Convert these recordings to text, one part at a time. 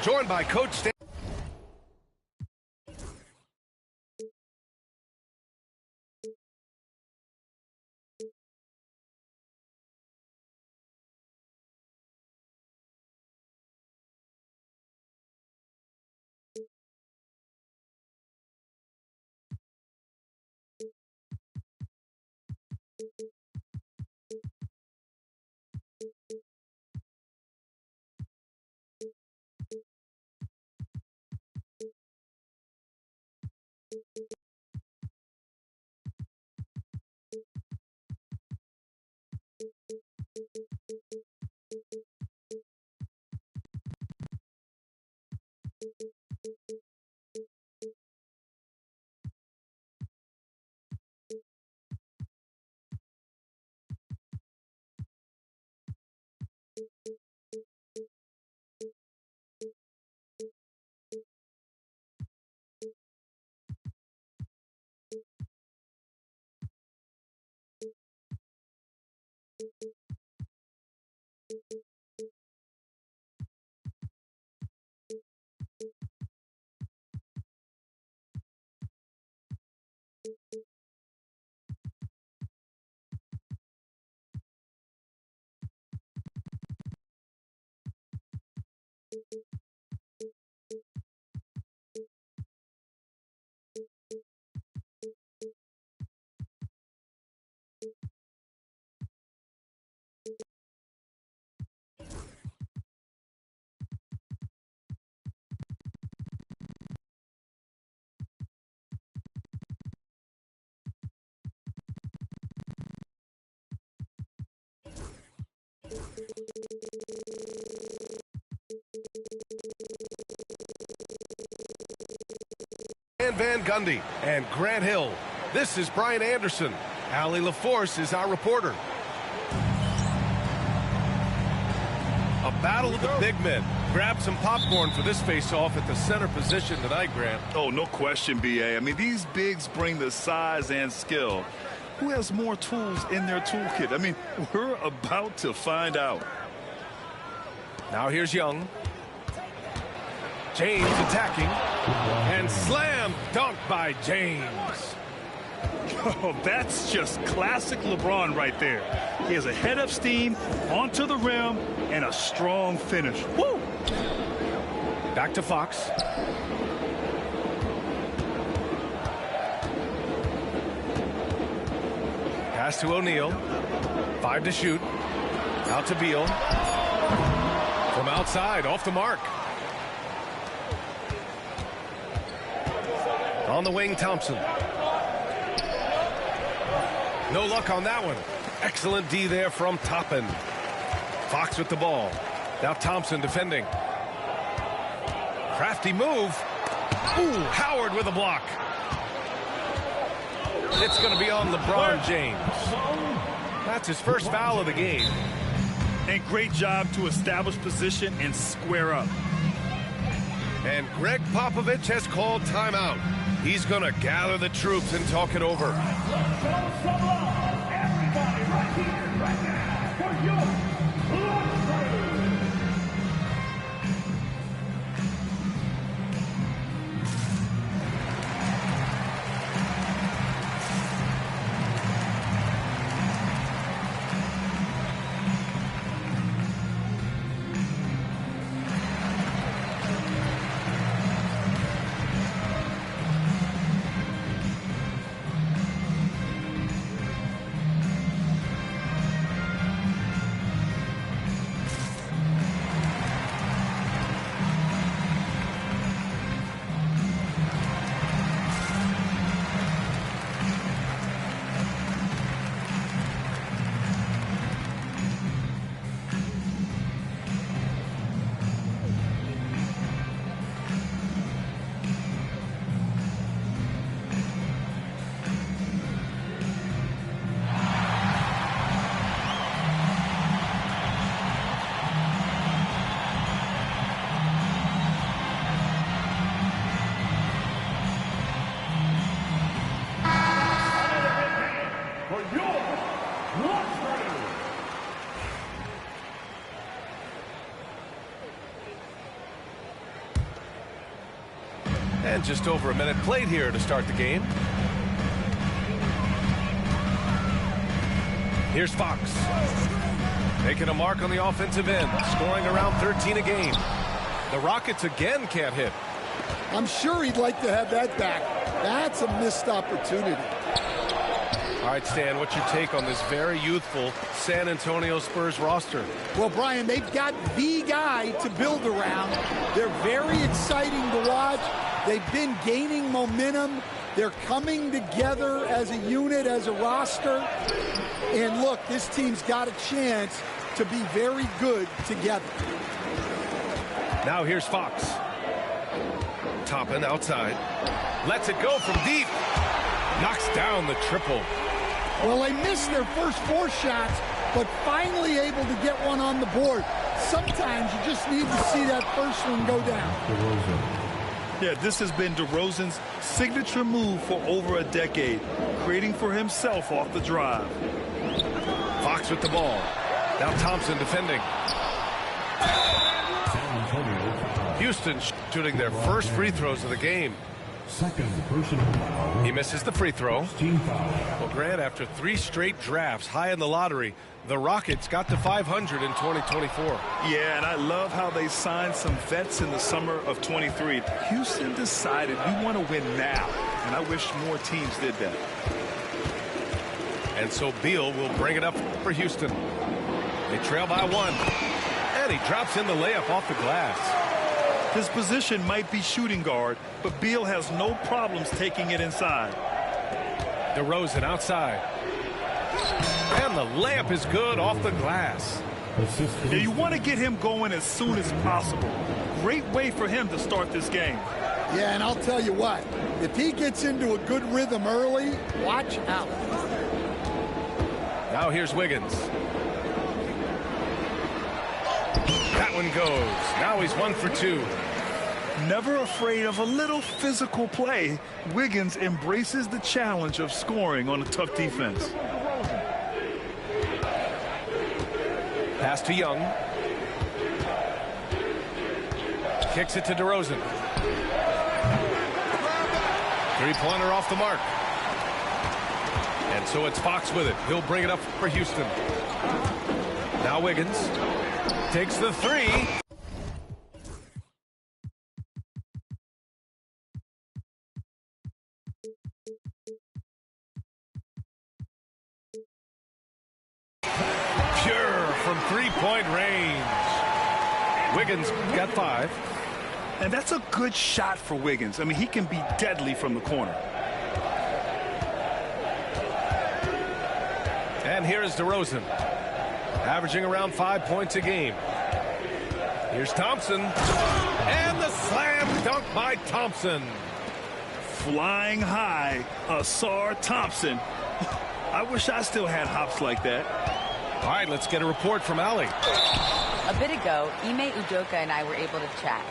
Joined by Coach Stan. Van Gundy and Grant Hill. This is Brian Anderson. Allie LaForce is our reporter. A battle of the big men. Grab some popcorn for this face-off at the center position tonight, Grant. Oh, no question, B.A. I mean, these bigs bring the size and skill. Who has more tools in their toolkit? I mean, we're about to find out. Now here's Young. James attacking. And slam dunk by James. Oh, that's just classic LeBron right there. He has a head of steam, onto the rim, and a strong finish. Woo! Back to Fox. Pass to O'Neal. 5 to shoot. Out to Beal. From outside, off the mark. On the wing, Thompson. No luck on that one. Excellent D there from Toppin. Fox with the ball. Now Thompson defending. Crafty move. Ooh, Howard with a block. It's going to be on LeBron James. That's his first foul of the game. And great job to establish position and square up. And Greg Popovich has called timeout. He's going to gather the troops and talk it over. Let's show some love, everybody, right here, right now, for your lunch break. And just over a minute played here to start the game. Here's Fox. Making a mark on the offensive end, scoring around 13 a game. The Rockets again can't hit. I'm sure he'd like to have that back. That's a missed opportunity. All right, Stan, what's your take on this very youthful San Antonio Spurs roster? Well, Brian, they've got the guy to build around. They're very exciting to watch. They've been gaining momentum. They're coming together as a unit, as a roster. And look, this team's got a chance to be very good together. Now here's Fox. Toppin outside. Lets it go from deep. Knocks down the triple. Well, they missed their first 4 shots, but finally able to get one on the board. Sometimes you just need to see that first one go down. Yeah, this has been DeRozan's signature move for over a decade, creating for himself off the drive. Fox with the ball. Now Thompson defending. Houston shooting their first free throws of the game. Second personal foul. He misses the free throw. Team foul. Well, Grant, after 3 straight drafts high in the lottery, the Rockets got to 500 in 2024. Yeah, and I love how they signed some vets in the summer of 23. Houston decided we want to win now, and I wish more teams did that. And so Beal will bring it up for Houston. They trail by 1. And he drops in the layup off the glass. His position might be shooting guard, but Beal has no problems taking it inside. DeRozan outside. And the layup is good off the glass. Yeah, you want to get him going as soon as possible. Great way for him to start this game. Yeah, and I'll tell you what, if he gets into a good rhythm early, watch out. Now here's Wiggins. That one goes. Now he's 1 for 2. Never afraid of a little physical play, Wiggins embraces the challenge of scoring on a tough defense. Pass to Young. Kicks it to DeRozan. 3-pointer off the mark. And so it's Fox with it. He'll bring it up for Houston. Now Wiggins takes the 3. Pure from 3-point range. Wiggins got 5. And that's a good shot for Wiggins. I mean, he can be deadly from the corner. And here is DeRozan, averaging around 5 points a game. Here's Thompson. And the slam dunk by Thompson. Flying high, Asar Thompson. I wish I still had hops like that. All right, let's get a report from Allie. A bit ago, Ime Udoka and I were able to chat.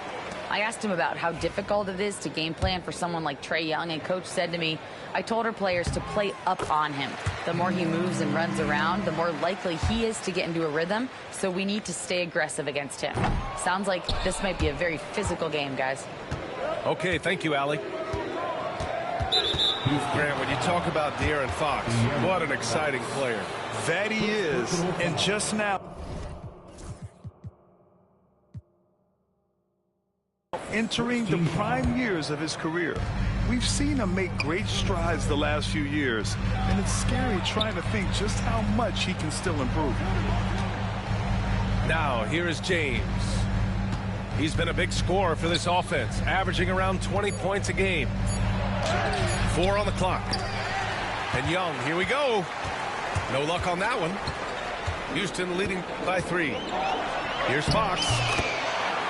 I asked him about how difficult it is to game plan for someone like Trae Young, and Coach said to me, I told our players to play up on him. The more he moves and runs around, the more likely he is to get into a rhythm, so we need to stay aggressive against him. Sounds like this might be a very physical game, guys. Okay, thank you, Allie. Grant, when you talk about De'Aaron Fox, what an exciting player. That he is, and just now entering the prime years of his career. We've seen him make great strides the last few years, and it's scary trying to think just how much he can still improve. Now, here is James. He's been a big scorer for this offense, averaging around 20 points a game. 4 on the clock. And Young, here we go. No luck on that one. Houston leading by 3. Here's Fox.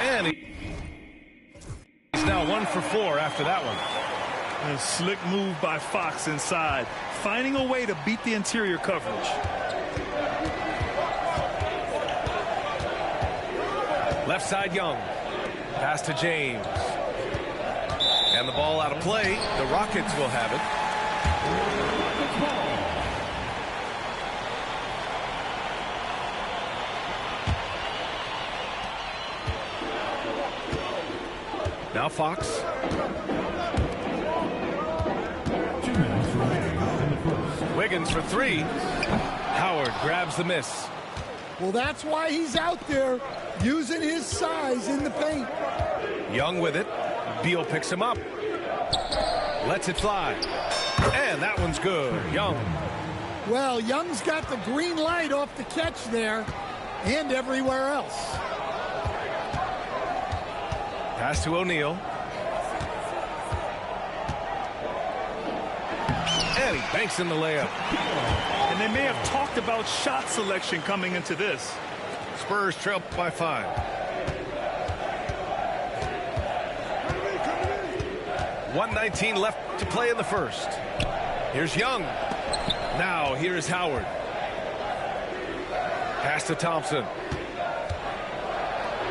And he's now 1 for 4 after that one. A slick move by Fox inside, finding a way to beat the interior coverage. Left side Young. Pass to James. And the ball out of play. The Rockets will have it. Now Fox. Wiggins for three. Howard grabs the miss. Well, that's why he's out there using his size in the paint. Young with it. Beal picks him up. Lets it fly. And that one's good. Young. Well, Young's got the green light off the catch there and everywhere else. Pass to O'Neal. And he banks in the layup. And they may have talked about shot selection coming into this. Spurs trail by 5. .119 left to play in the first. Here's Young. Now here's Howard. Pass to Thompson.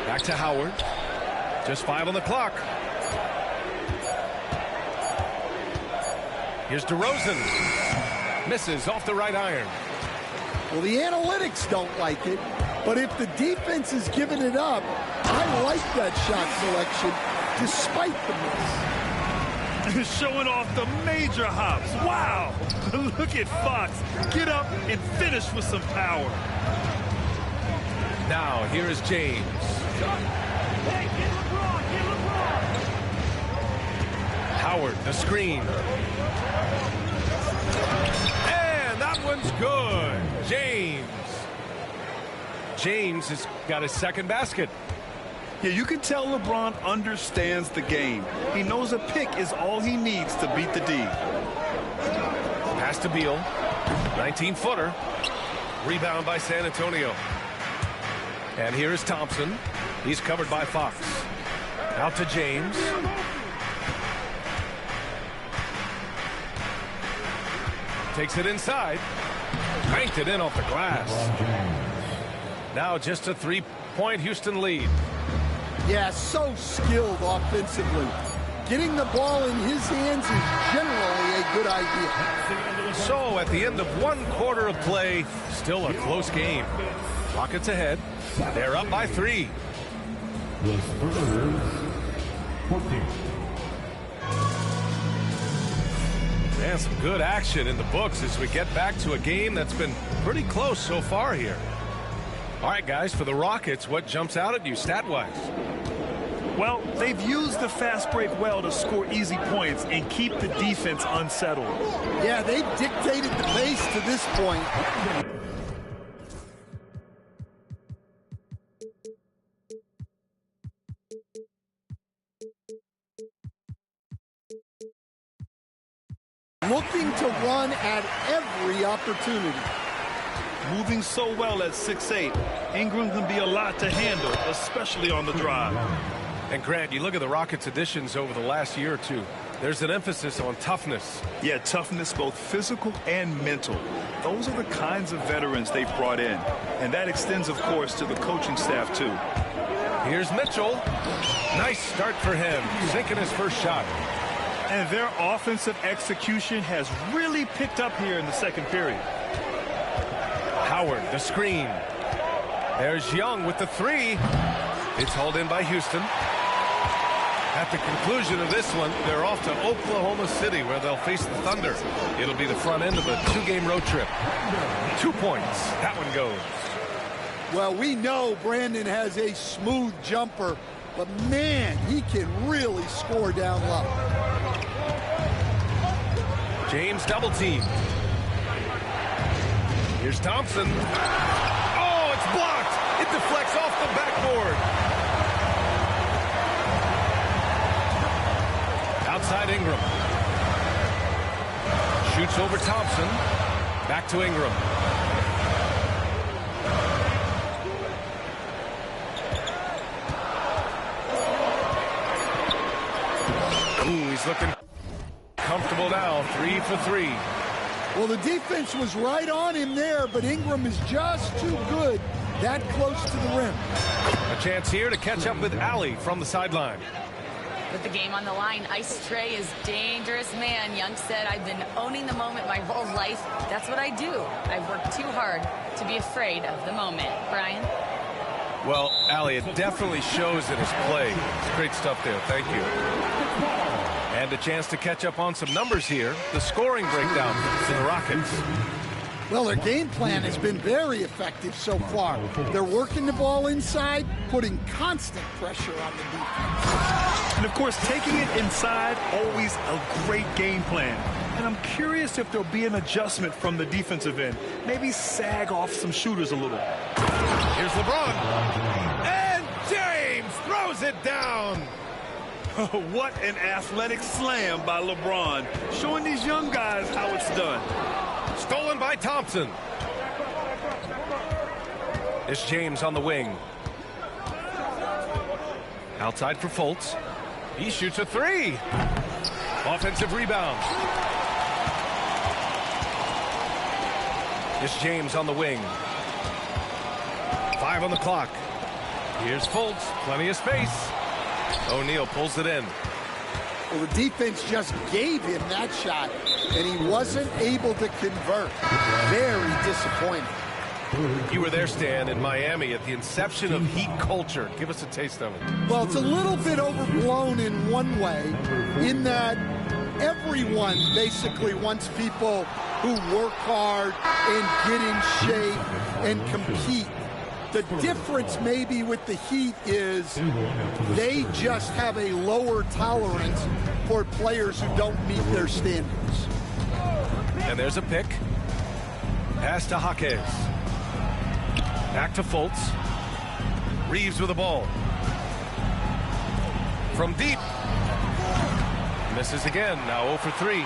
Back to Howard. Just 5 on the clock. Here's DeRozan. Misses off the right iron. Well, the analytics don't like it, but if the defense is giving it up, I like that shot selection despite the miss. Showing off the major hops. Wow. Look at Fox. Get up and finish with some power. Now here is James. Hey, get LeBron. Howard, the screen. And that one's good. James has got his second basket. Yeah, you can tell LeBron understands the game. He knows a pick is all he needs to beat the D. Pass to Beal. 19-footer. Rebound by San Antonio. And here is Thompson. He's covered by Fox. Out to James. Takes it inside. Banked it in off the glass. Now just a 3-point Houston lead. Yeah, so skilled offensively. Getting the ball in his hands is generally a good idea. So at the end of 1 quarter of play, still a close game. Rockets ahead. They're up by 3. The Spurs, 14. And some good action in the books as we get back to a game that's been pretty close so far here. All right, guys, for the Rockets, what jumps out at you stat-wise? Well, they've used the fast break well to score easy points and keep the defense unsettled. Yeah, they've dictated the pace to this point. Looking to run at every opportunity. Moving so well at 6'8", Ingram can be a lot to handle, especially on the drive. And Grant, you look at the Rockets' additions over the last year or two. There's an emphasis on toughness. Yeah, toughness, both physical and mental. Those are the kinds of veterans they've brought in. And that extends, of course, to the coaching staff, too. Here's Mitchell. Nice start for him, sinking his first shot. And their offensive execution has really picked up here in the second period. Howard, the screen. There's Young with the 3. It's hauled in by Houston. At the conclusion of this one, they're off to Oklahoma City, where they'll face the Thunder. It'll be the front end of a 2-game road trip. 2 points. That one goes. Well, we know Brandon has a smooth jumper, but man, he can really score down low. James double team. Here's Thompson. Oh, it's blocked. It deflects off the backboard. Outside Ingram. Shoots over Thompson. Back to Ingram. Ooh, he's looking comfortable now. 3 for 3. Well, the defense was right on him there, but Ingram is just too good that close to the rim. A chance here to catch up with Allie from the sideline. With the game on the line, Ice Trey is dangerous, man. Young said, I've been owning the moment my whole life. That's what I do. I've worked too hard to be afraid of the moment. Brian? Well, Allie, it definitely shows in his play. It's great stuff there. Thank you. And a chance to catch up on some numbers here. The scoring breakdown for the Rockets. Well, their game plan has been very effective so far. They're working the ball inside, putting constant pressure on the defense. And, of course, taking it inside, always a great game plan. And I'm curious if there'll be an adjustment from the defensive end. Maybe sag off some shooters a little. Here's LeBron. And James throws it down. What an athletic slam by LeBron, showing these young guys how it's done. Stolen by Thompson. It's James on the wing. Outside for Fultz. He shoots a three. Offensive rebound. It's James on the wing. 5 on the clock. Here's Fultz. Plenty of space. O'Neal pulls it in. Well, the defense just gave him that shot, and he wasn't able to convert. Very disappointing. You were there, Stan, in Miami at the inception of Heat culture. Give us a taste of it. Well, it's a little bit overblown in one way, in that everyone basically wants people who work hard and get in shape and compete. The difference maybe with the Heat is they just have a lower tolerance for players who don't meet their standards. And there's a pick. Pass to Jaquez. Back to Fultz. Reeves with the ball. From deep. Misses again. Now 0 for 3.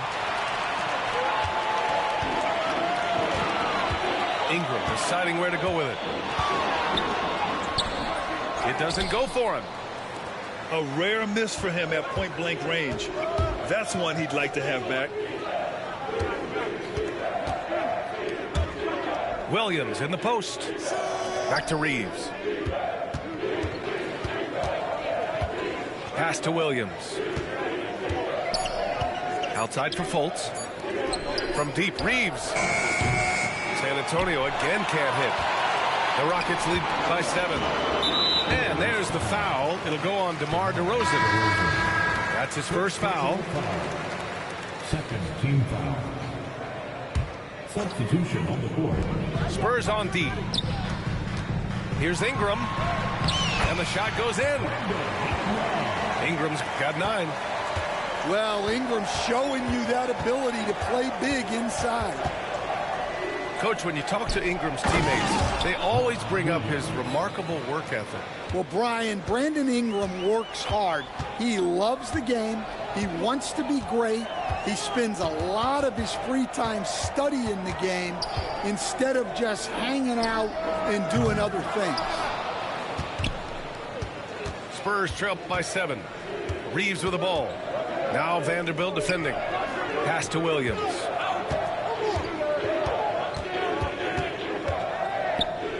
Ingram deciding where to go with it. It doesn't go for him. A rare miss for him at point-blank range. That's one he'd like to have back. Williams in the post. Back to Reeves. Pass to Williams. Outside for Fultz. From deep, Reeves. San Antonio again can't hit. The Rockets lead by 7. And there's the foul. It'll go on DeMar DeRozan. That's his first foul. Second team foul. Substitution on the court. Spurs on D. Here's Ingram. And the shot goes in. Ingram's got 9. Well, Ingram's showing you that ability to play big inside. Coach, when you talk to Ingram's teammates, they always bring up his remarkable work ethic. Well, Brian, Brandon Ingram works hard. He loves the game. He wants to be great. He spends a lot of his free time studying the game instead of just hanging out and doing other things. Spurs trail by 7. Reeves with the ball. Now Vanderbilt defending. Pass to Williams.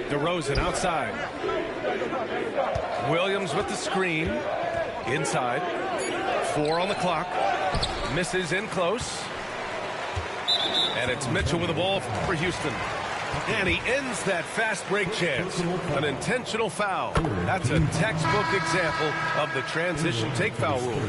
DeRozan outside. Williams with the screen. Inside. 4 on the clock. Misses in close. And it's Mitchell with the ball for Houston. And he ends that fast break chance. An intentional foul. That's a textbook example of the transition take foul rule.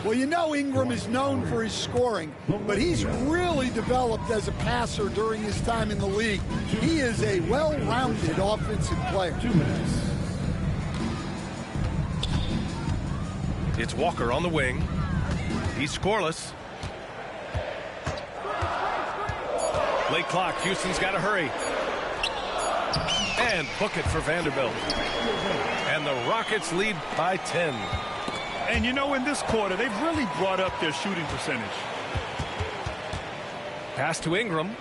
Well, you know Ingram is known for his scoring, but he's really developed as a passer during his time in the league. He is a well-rounded offensive player. 2 minutes. It's Walker on the wing. He's scoreless. Late clock. Houston's got to hurry. And book it for Vanderbilt. And the Rockets lead by 10. And you know, in this quarter, they've really brought up their shooting percentage. Pass to Ingram.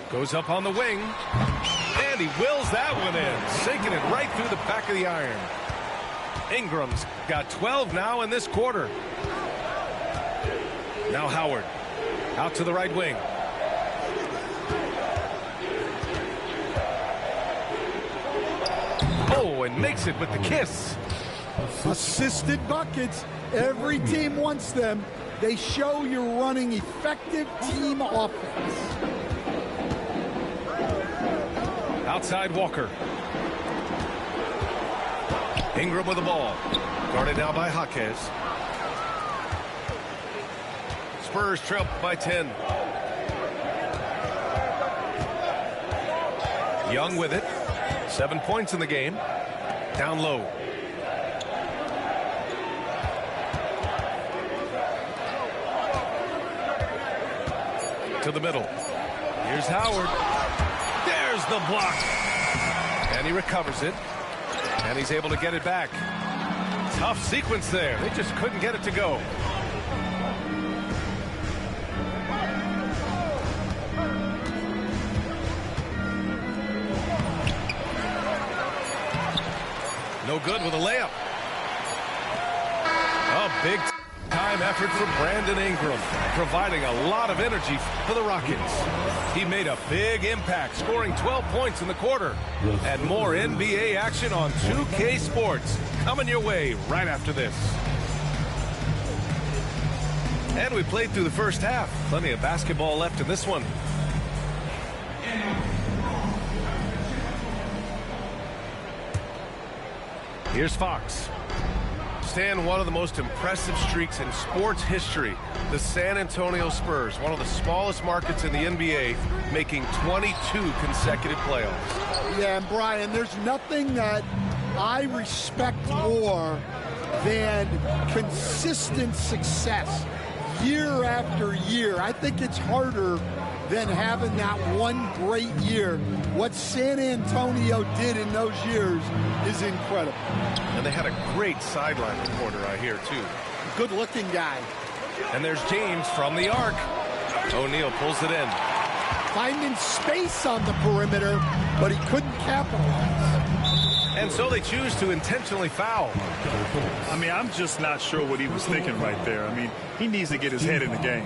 Goes up on the wing. And he wills that one in. Sinking it right through the back of the iron. Ingram's got 12 now in this quarter. Now Howard. Out to the right wing. Oh, and makes it with the kiss. Assisted buckets. Every team wants them. They show you're running effective team offense. Outside Walker. Ingram with the ball. Guarded now by Jaquez. Spurs trail by 10. Young with it. 7 points in the game. Down low. To the middle. Here's Howard. There's the block. And he recovers it. And he's able to get it back. Tough sequence there. They just couldn't get it to go. No good with a layup. A big time effort for Brandon Ingram, providing a lot of energy for the Rockets. He made a big impact, scoring 12 points in the quarter. And more NBA action on 2K Sports coming your way right after this. And we played through the first half. Plenty of basketball left in this one. Here's Fox. Stan, one of the most impressive streaks in sports history. The San Antonio Spurs, one of the smallest markets in the NBA, making 22 consecutive playoffs. Yeah, and Brian, there's nothing that I respect more than consistent success year after year. I think it's harder than having that one great year. What San Antonio did in those years is incredible. And they had a great sideline reporter, I hear, too. Good-looking guy. And there's James from the arc. O'Neal pulls it in. Finding space on the perimeter, but he couldn't capitalize. And so they choose to intentionally foul. I mean, I'm just not sure what he was thinking right there. I mean, he needs to get his head in the game.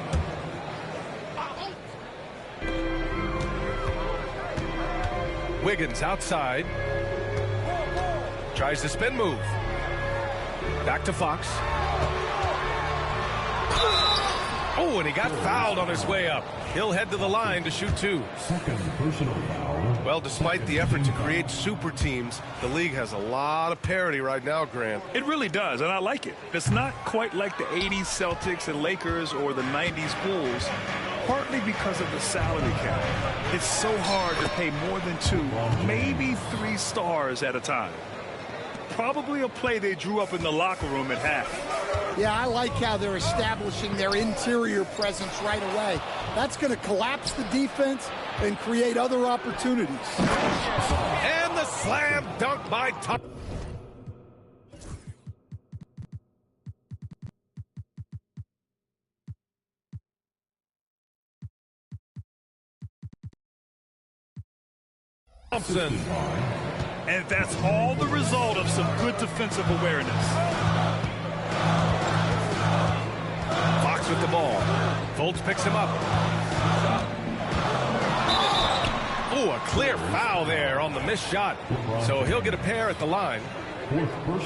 Wiggins outside. Tries the spin move. Back to Fox. Oh, and he got fouled on his way up. He'll head to the line to shoot two. Second personal foul. Well, despite the effort to create super teams, the league has a lot of parity right now, Grant. It really does, and I like it. It's not quite like the 80s Celtics and Lakers or the 90s Bulls, partly because of the salary cap. It's so hard to pay more than 2, maybe 3 stars at a time. Probably a play they drew up in the locker room at half. Yeah, I like how they're establishing their interior presence right away. That's going to collapse the defense and create other opportunities. And the slam dunk by Thompson. And that's all the result of some good defensive awareness. Fox with the ball. Fultz picks him up. Oh, a clear foul there on the missed shot. So he'll get a pair at the line.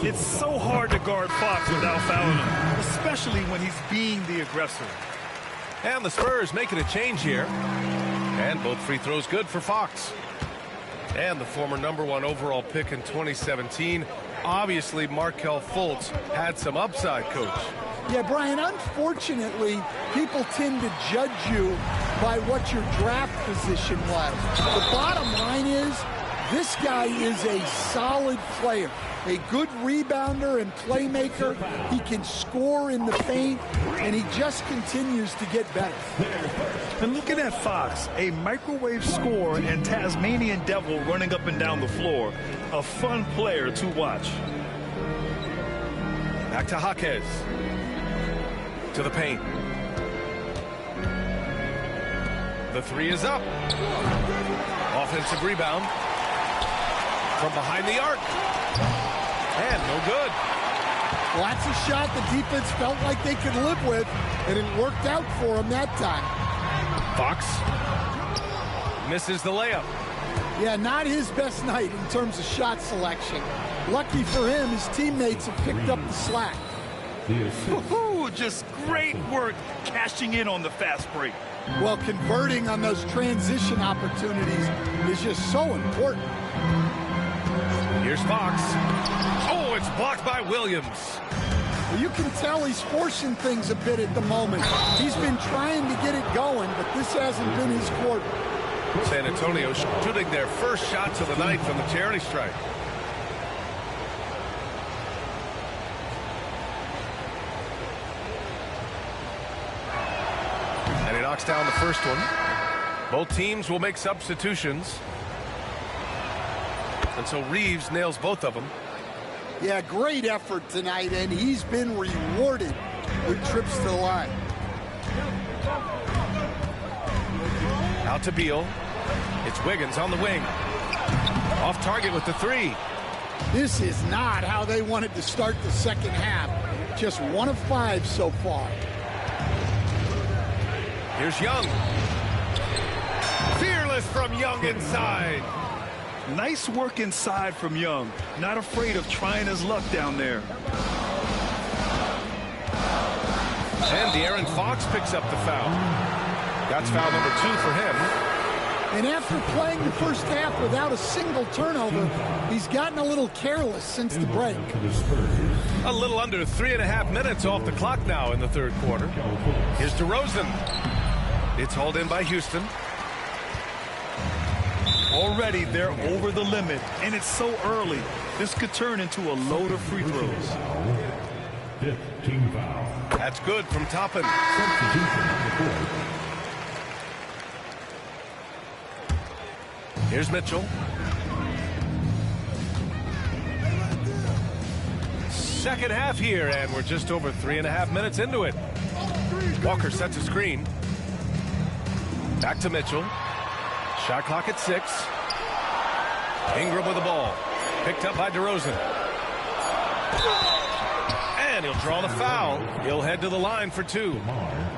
It's so hard to guard Fox without fouling him, especially when he's being the aggressor. And the Spurs making a change here. And both free throws good for Fox. And the former #1 overall pick in 2017. Obviously, Markelle Fultz had some upside, Coach. Yeah, Brian, unfortunately, people tend to judge you by what your draft position was. The bottom line is, this guy is a solid player, a good rebounder and playmaker. He can score in the paint, and he just continues to get better. And looking at Fox, a microwave scorer and Tasmanian devil running up and down the floor, a fun player to watch. Back to Jaquez. To the paint. The three is up. Offensive rebound. From behind the arc. And no good. Well, that's a shot the defense felt like they could live with, and it worked out for him that time. Fox misses the layup. Yeah, not his best night in terms of shot selection. Lucky for him, his teammates have picked up the slack. Woohoo! just great work cashing in on the fast break. Well, converting on those transition opportunities is just so important. Here's Fox. Oh, it's blocked by Williams. You can tell he's forcing things a bit at the moment. He's been trying to get it going, but this hasn't been his quarter. San Antonio shooting their first shots of the night from the charity stripe. And he knocks down the first one. Both teams will make substitutions. And so Reeves nails both of them. Yeah, great effort tonight, and he's been rewarded with trips to the line. Out to Beal. It's Wiggins on the wing. Off target with the three. This is not how they wanted to start the second half. Just 1 of 5 so far. Here's Young. Fearless from Young inside. Nice work inside from Young. Not afraid of trying his luck down there. And De'Aaron Fox picks up the foul. That's foul number 2 for him. And after playing the first half without a single turnover, he's gotten a little careless since the break. A little under 3.5 minutes off the clock now in the third quarter. Here's DeRozan. It's hauled in by Houston. Already they're over the limit, and it's so early. This could turn into a load of free throws. 5th team foul. That's good from Toppin. Substitution on the court. Here's Mitchell. Second half here, and we're just over 3.5 minutes into it. Walker sets a screen. Back to Mitchell. Shot clock at 6. Ingram with the ball. Picked up by DeRozan. And he'll draw the foul. He'll head to the line for 2.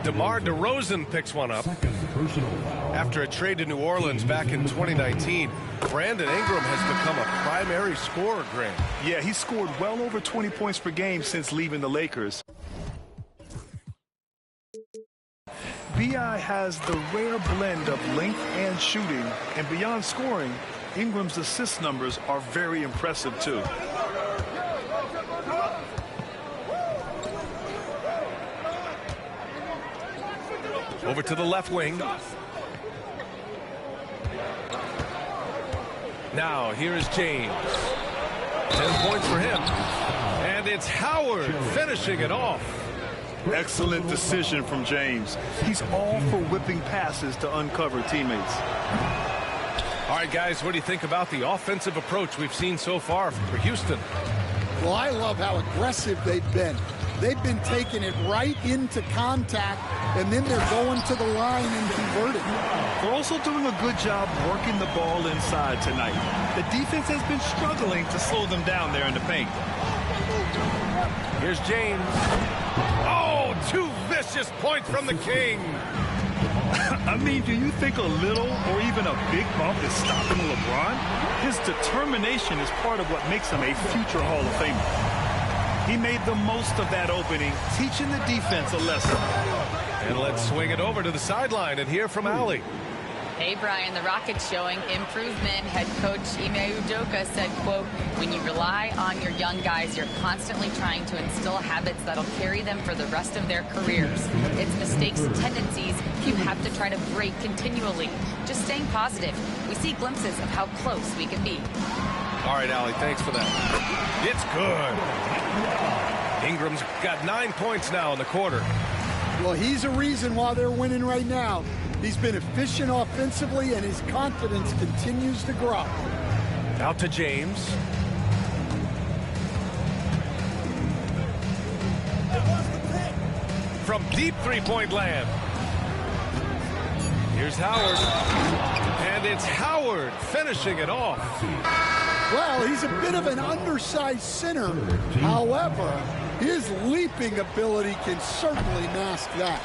DeMar DeRozan picks one up. Second personal foul. After a trade to New Orleans back in 2019, Brandon Ingram has become a primary scorer, Grant. Yeah, he scored well over 20 points per game since leaving the Lakers. B.I. has the rare blend of length and shooting, and beyond scoring, Ingram's assist numbers are very impressive too. Over to the left wing. Now, here is James. 10 points for him. And it's Howard finishing it off. Excellent decision from James. He's all for whipping passes to uncover teammates. All right, guys, what do you think about the offensive approach we've seen so far for Houston? Well, I love how aggressive they've been. They've been taking it right into contact, and then they're going to the line and converting. They're also doing a good job working the ball inside tonight. The defense has been struggling to slow them down there in the paint. Here's James. Oh, 2 vicious points from the King. I mean, do you think a little or even a big bump is stopping LeBron? His determination is part of what makes him a future Hall of Famer. He made the most of that opening, teaching the defense a lesson. And let's swing it over to the sideline and hear from Allie. Hey, Brian, the Rockets showing improvement. Head coach Ime Udoka said, quote, when you rely on your young guys, you're constantly trying to instill habits that'll carry them for the rest of their careers. It's mistakes and tendencies you have to try to break continually. Just staying positive. We see glimpses of how close we can be. All right, Allie, thanks for that. It's good. Ingram's got 9 points now in the quarter. Well, he's a reason why they're winning right now. He's been efficient offensively, and his confidence continues to grow. Out to James. From deep three-point land. Here's Howard. And it's Howard finishing it off. Well, he's a bit of an undersized center. However, his leaping ability can certainly mask that.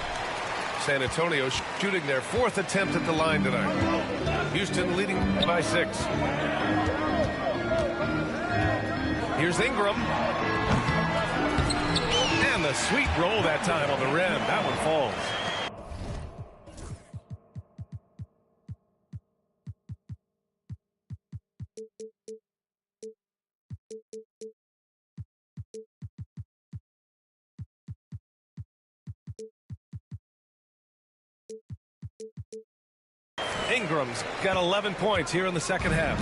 San Antonio shooting their 4th attempt at the line tonight. Houston leading by 6. Here's Ingram. And the a sweet roll that time on the rim. That one falls. Ingram's got 11 points here in the second half.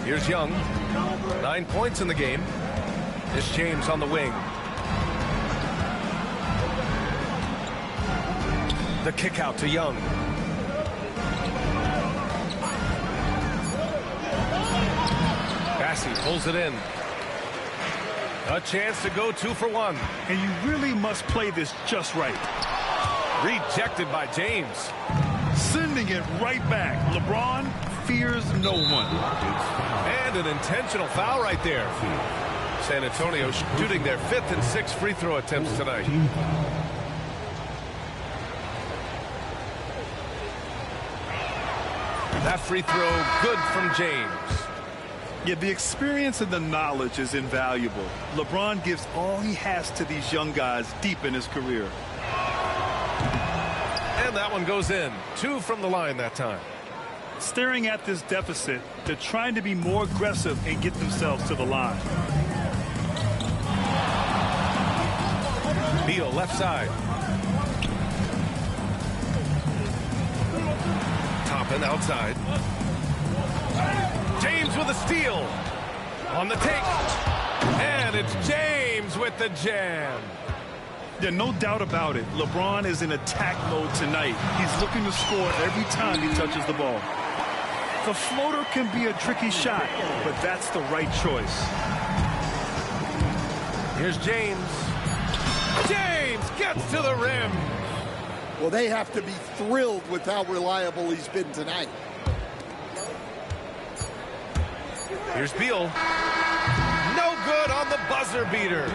Here's Young. 9 points in the game. Here's James on the wing. The kick out to Young. Bassey pulls it in. A chance to go 2 for 1. And you really must play this just right. Rejected by James. Sending it right back. LeBron fears no one. And an intentional foul right there. San Antonio shooting their 5th and 6th free throw attempts tonight. That free throw good from James. Yeah, the experience and the knowledge is invaluable. LeBron gives all he has to these young guys deep in his career. And that one goes in. 2 from the line that time. Staring at this deficit, they're trying to be more aggressive and get themselves to the line. Beal left side. Toppin outside. James with a steal. On the take. And it's James with the jam. Yeah, no doubt about it. LeBron is in attack mode tonight. He's looking to score every time he touches the ball. The floater can be a tricky shot, but that's the right choice. Here's James. James gets to the rim. Well, they have to be thrilled with how reliable he's been tonight. Here's Beal. No good on the buzzer beater.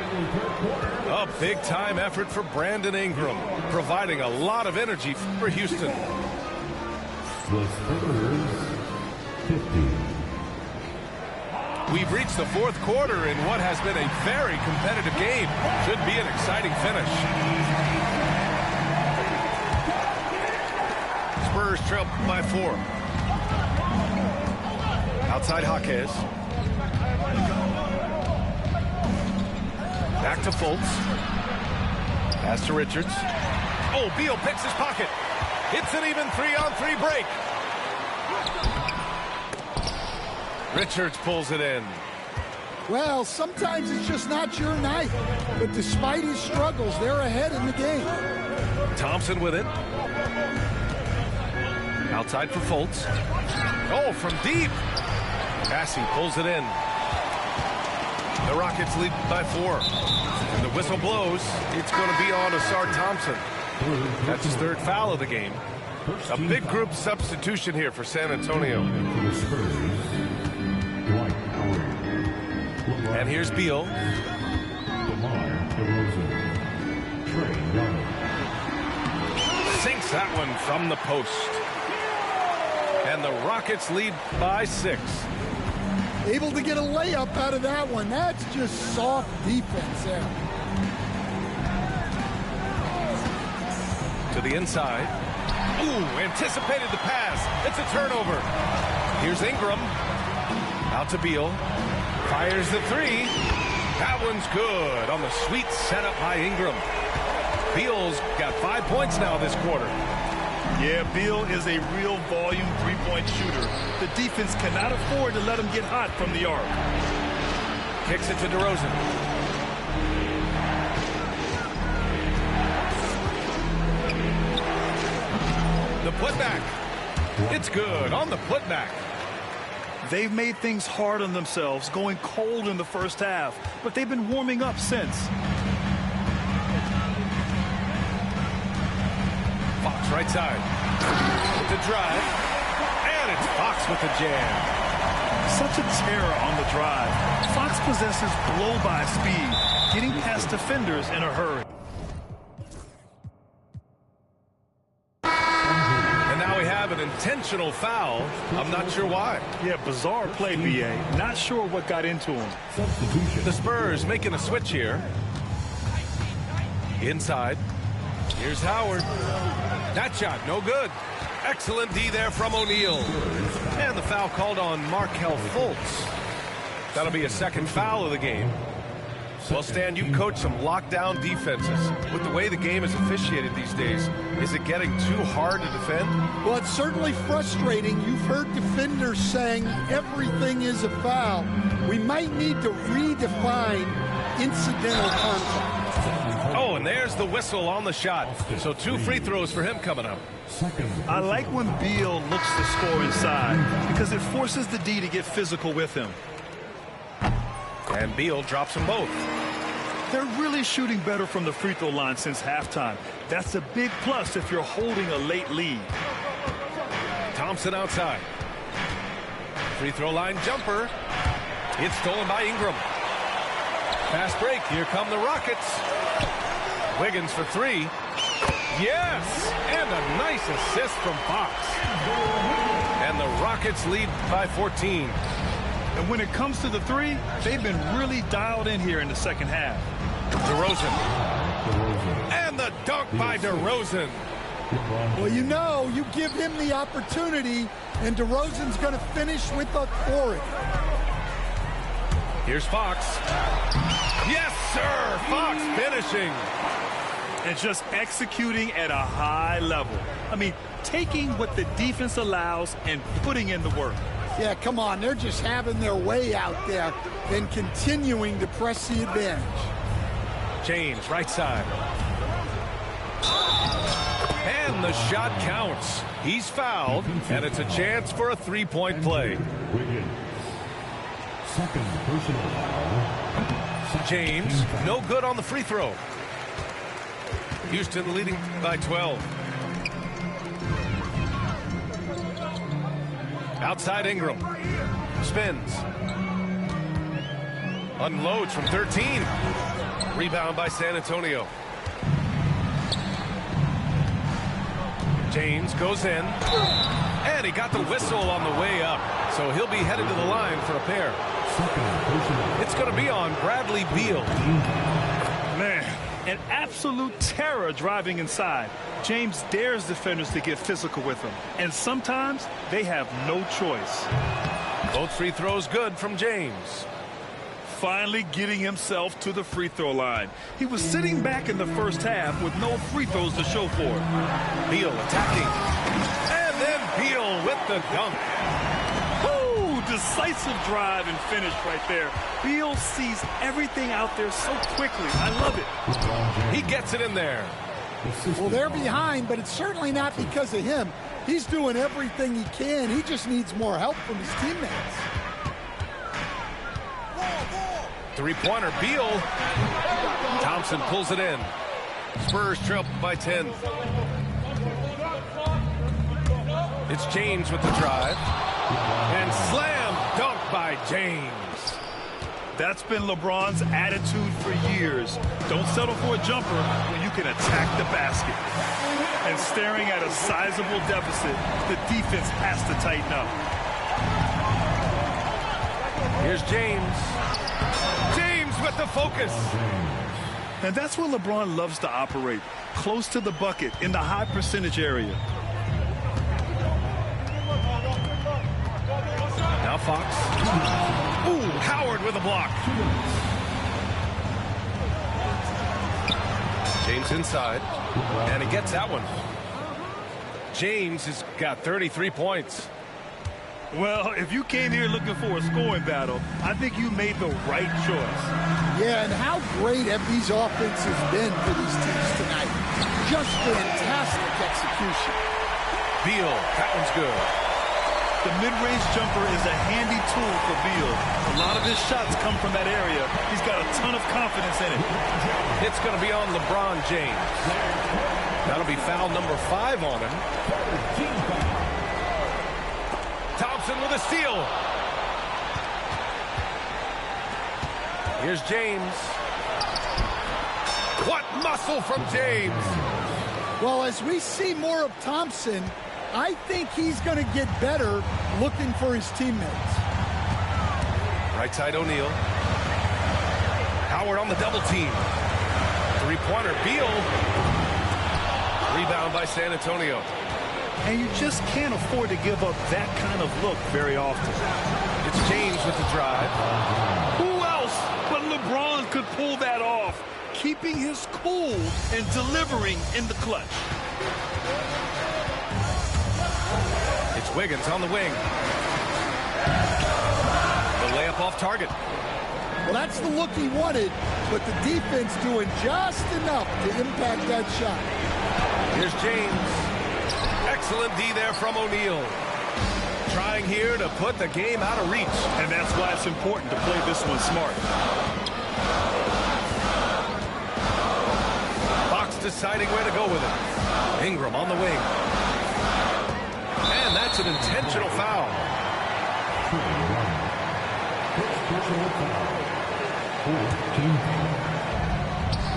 A big-time effort for Brandon Ingram, providing a lot of energy for Houston. The Spurs, 50. We've reached the 4th quarter in what has been a very competitive game. Should be an exciting finish. Spurs trail by 4. Outside Jaquez. Back to Fultz. Pass to Richards. Oh, Beal picks his pocket. Hits an even 3-on-3 break. Richards pulls it in. Well, sometimes it's just not your night. But despite his struggles, they're ahead in the game. Thompson with it. Outside for Fultz. Oh, from deep. Bassey pulls it in. The Rockets lead by 4. And the whistle blows. It's going to be on Asar Thompson. That's his 3rd foul of the game. A big group substitution here for San Antonio. And here's Beal. Sinks that one from the post. And the Rockets lead by 6. Able to get a layup out of that one. That's just soft defense there. To the inside. Ooh, anticipated the pass. It's a turnover. Here's Ingram. Out to Beal. Fires the 3. That one's good on the sweet setup by Ingram. Beal's got 5 points now this quarter. Yeah, Beal is a real volume three-point shooter. The defense cannot afford to let him get hot from the arc. Kicks it to DeRozan. The putback. It's good on the putback. They've made things hard on themselves, going cold in the first half, but they've been warming up since. Fox right side. With the drive. And it's Fox with the jam. Such a terror on the drive. Fox possesses blow-by speed, getting past defenders in a hurry. of an intentional foul. I'm not sure why. Yeah, bizarre play, B.A. Not sure what got into him. The Spurs making a switch here. Inside. Here's Howard. That shot, no good. Excellent D there from O'Neal. And the foul called on Markelle Fultz. That'll be a second foul of the game. Well, Stan, you coach some lockdown defenses. With the way the game is officiated these days, is it getting too hard to defend? Well, it's certainly frustrating. You've heard defenders saying everything is a foul. We might need to redefine incidental contact. Oh, and there's the whistle on the shot. So 2 free throws for him coming up. I like when Beal looks to score inside because it forces the D to get physical with him. And Beal drops them both. They're really shooting better from the free throw line since halftime. That's a big plus if you're holding a late lead. Thompson outside. Free throw line jumper. It's stolen by Ingram. Fast break. Here come the Rockets. Wiggins for 3. Yes! And a nice assist from Fox. And the Rockets lead by 14. And when it comes to the 3, they've been really dialed in here in the second half. DeRozan. And the dunk by DeRozan. Well, you give him the opportunity, and DeRozan's going to finish with authority. Here's Fox. Yes, sir! Fox finishing. And just executing at a high level. I mean, taking what the defense allows and putting in the work. Yeah, come on. They're just having their way out there and continuing to press the advantage. James, right side. And the shot counts. He's fouled, and it's a chance for a 3-point play. Second personal foul. James, no good on the free throw. Houston leading by 12. Outside Ingram. Spins. Unloads from 13. Rebound by San Antonio. James goes in. And he got the whistle on the way up. So he'll be headed to the line for a pair. It's going to be on Bradley Beal. Man, an absolute terror driving inside. James dares defenders to get physical with him. And sometimes they have no choice. Both free throws good from James. Finally getting himself to the free throw line. He was sitting back in the first half with no free throws to show for it. Beal attacking. And then Beal with the dunk. Woo! Decisive drive and finish right there. Beal sees everything out there so quickly. I love it. He gets it in there. Well, they're behind, but it's certainly not because of him. He's doing everything he can. He just needs more help from his teammates. Three-pointer, Beal. Thompson pulls it in. Spurs trail by 10. It's James with the drive. And slam dunk by James. That's been LeBron's attitude for years. Don't settle for a jumper when you can attack the basket. And staring at a sizable deficit, the defense has to tighten up. Here's James. James with the focus. And that's where LeBron loves to operate, close to the bucket in the high percentage area. Now Fox. Ooh, Howard with a block. James inside. And he gets that one. James has got 33 points. Well, if you came here looking for a scoring battle, I think you made the right choice. Yeah, and how great have these offenses been for these teams tonight? Just fantastic execution. Beal, that one's good. The mid-range jumper is a handy tool for Beal. A lot of his shots come from that area. He's got a ton of confidence in it. It's going to be on LeBron James. That'll be foul number 5 on him. Thompson with a steal. Here's James. What muscle from James. Well, as we see more of Thompson, I think he's going to get better looking for his teammates. Right side O'Neal. Howard on the double team. Three-pointer, Beal. Rebound by San Antonio. And you just can't afford to give up that kind of look very often. It's James with the drive. Who else but LeBron could pull that off? Keeping his cool and delivering in the clutch. It's Wiggins on the wing. The layup off target. Well, that's the look he wanted, but the defense doing just enough to impact that shot. Here's James. Excellent D there from O'Neal. Trying here to put the game out of reach. And that's why it's important to play this one smart. Fox deciding where to go with it. Ingram on the wing. And that's an intentional foul.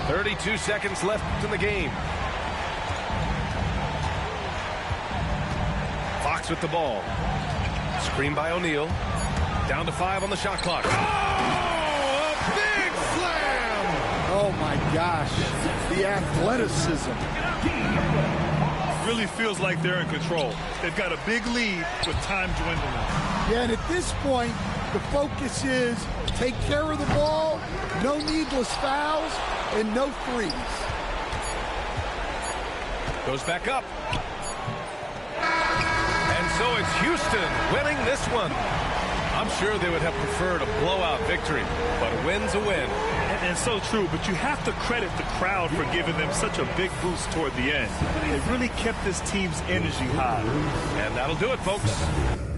32 seconds left in the game. Fox with the ball. Screen by O'Neal. Down to 5 on the shot clock. Oh, a big slam! Oh, my gosh. The athleticism. Really feels like they're in control. They've got a big lead with time dwindling. Yeah, and at this point, the focus is take care of the ball, no needless fouls, and no threes. Goes back up. And so it's Houston winning this one. I'm sure they would have preferred a blowout victory, but a win's a win. And so true, but you have to credit the crowd for giving them such a big boost toward the end. They really kept this team's energy high. And that'll do it, folks.